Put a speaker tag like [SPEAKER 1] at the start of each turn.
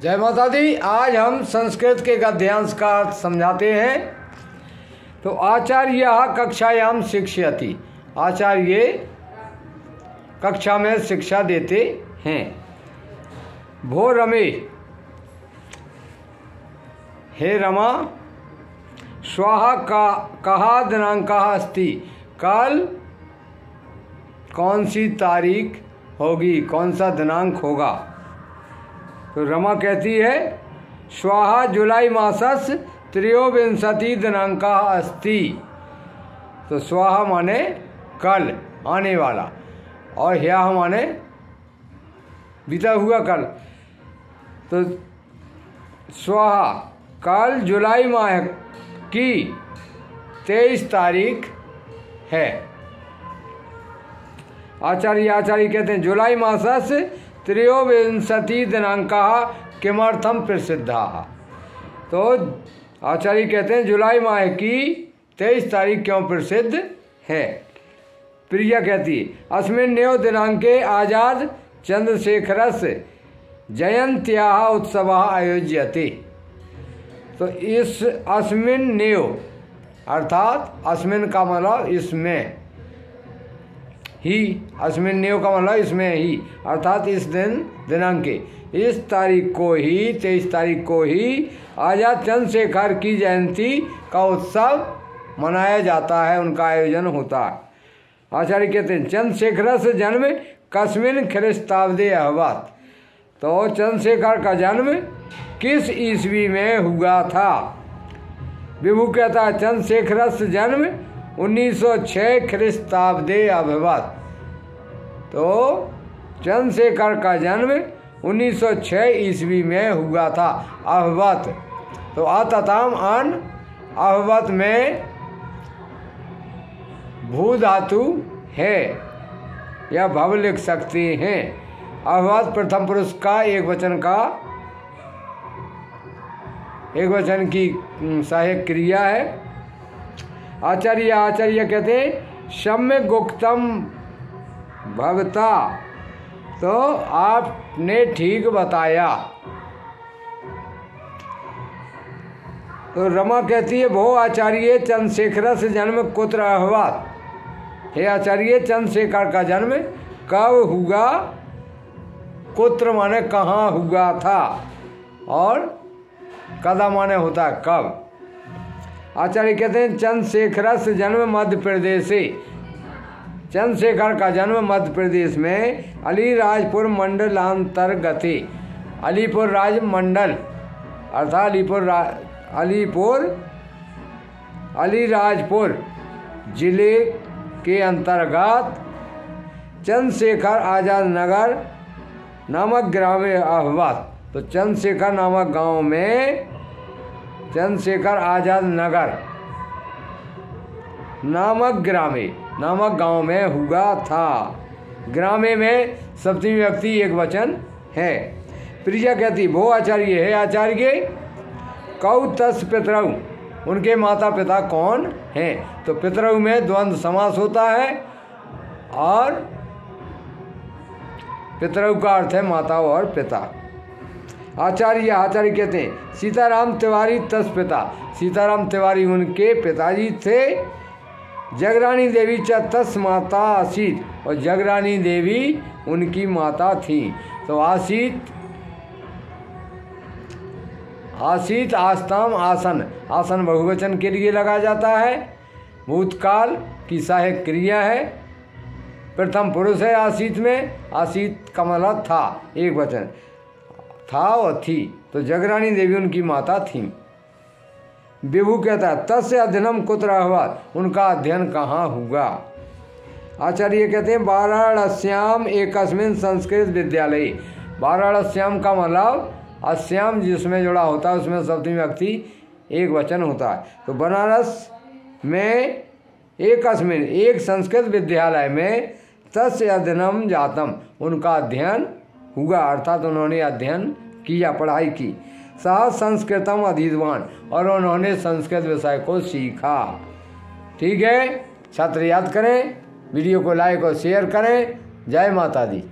[SPEAKER 1] जय माता दी। आज हम संस्कृत के गद्यांश का अर्थ समझाते हैं। तो आचार्य कक्षायाम शिक्षयति, आचार्य कक्षा में शिक्षा देते हैं। भो रमे, हे रमा, स्वाहा कहा दिनांकः अस्ति, कल कौन सी तारीख होगी, कौन सा दिनांक होगा। तो रमा कहती है स्वाहा जुलाई मासस त्रयोविंशति दिनांकः अस्ति। तो स्वाहा माने कल, आने वाला, और ह्यः माने बीता हुआ कल। तो स्वाहा कल जुलाई माह की 23 तारीख है। आचार्य कहते हैं जुलाई मासस त्रयोविंशति दिनांकः किमर्थम प्रसिद्धा। तो आचार्य कहते हैं जुलाई माह की 23 तारीख क्यों प्रसिद्ध है। प्रिया कहती है अस्मिन्नेव दिनांके आजाद चंद्रशेखरस्य जयंत्याः उत्सवः आयोज्यते। तो इस अस्मिन्नेव अर्थात अस्मिन का मतलब इसमें ही, अस्मिन्नेव का मतलब इसमें ही, अर्थात इस दिनांके, इस तारीख को ही, 23 तारीख को ही आजाद चंद्रशेखर की जयंती का उत्सव मनाया जाता है, उनका आयोजन होता है। आचार्य कहते हैं चंद्रशेखर से जन्म कस्मिन ख्रिस्ताब्दे अभवत्। तो चंद्रशेखर का जन्म किस ईस्वी में हुआ था। विभू कहता है चंद्रशेखर से जन्म 1906 ख्रिस्ताब्दे अभवत्। तो चंद्रशेखर का जन्म 1906 ईस्वी में हुआ था। अभवत् तो अतताम अन, अभवत् में भू धातु है या भव लिख सकते हैं। अभवत् प्रथम पुरुष का एक वचन की सहायक क्रिया है। आचार्य कहते हैं सम्यक गुप्तम भवता। तो आपने ठीक बताया। तो रमा कहती है भो आचार्य चंद्रशेखर से जन्म कुत्र अभवत्। हे आचार्य चंद्रशेखर का जन्म कब हुआ, कुत्र माने कहाँ हुआ था, और कदा माने होता है कब। आचार्य कहते हैं चंद्रशेखर से जन्म मध्य प्रदेश से। चंद्रशेखर का जन्म मध्य प्रदेश में अलीराजपुर मंडलांतर्गत, अलीपुर राज मंडल अर्थात अलीराजपुर जिले के अंतर्गत चंद्रशेखर आजाद नगर नामक ग्राम में अभवत्। तो चंद्रशेखर नामक गांव में, चंद्रशेखर आजाद नगर नामक ग्रामे, नामक गांव में हुआ था। ग्रामे में सप्तमी व्यक्ति एक वचन है। प्रिया कहती भो आचार्य, है आचार्य कौ तस् पितरऊ, उनके माता पिता कौन हैं। तो पितरऊ में द्वंद्व समास होता है, और पितरऊ का अर्थ है माता और पिता। आचार्य कहते हैं सीताराम तिवारी तस् पिता, सीताराम तिवारी उनके पिताजी थे। जगरानी देवी च तस् माता आसीत, और जगरानी देवी उनकी माता थी। तो आसीत आस्ताम आसन, आसन बहुवचन के लिए लगा जाता है। भूतकाल की सहायक क्रिया है। प्रथम पुरुष है आसीत में, आसीत का मतलब था, एक वचन था और थी। तो जगरानी देवी उनकी माता थी। विभू कहता है तस्य अध्ययनम कुत्र अभवत्, उनका अध्ययन कहाँ हुआ। आचार्य कहते हैं वाराणस्याम एकस्मिन संस्कृत विद्यालय। वाराणस्याम का मतलब अस्याम जिसमें जुड़ा होता है उसमें सप्तमी व्यक्ति एक वचन होता है। तो बनारस में एकस्मिन, एक संस्कृत विद्यालय में तस्य अध्ययनम जातम, उनका अध्ययन हुआ, अर्थात उन्होंने अध्ययन किया, पढ़ाई की। सह संस्कृतम अधीतवान, और उन्होंने संस्कृत विषय को सीखा। ठीक है, छात्र याद करें, वीडियो को लाइक और शेयर करें। जय माता दी।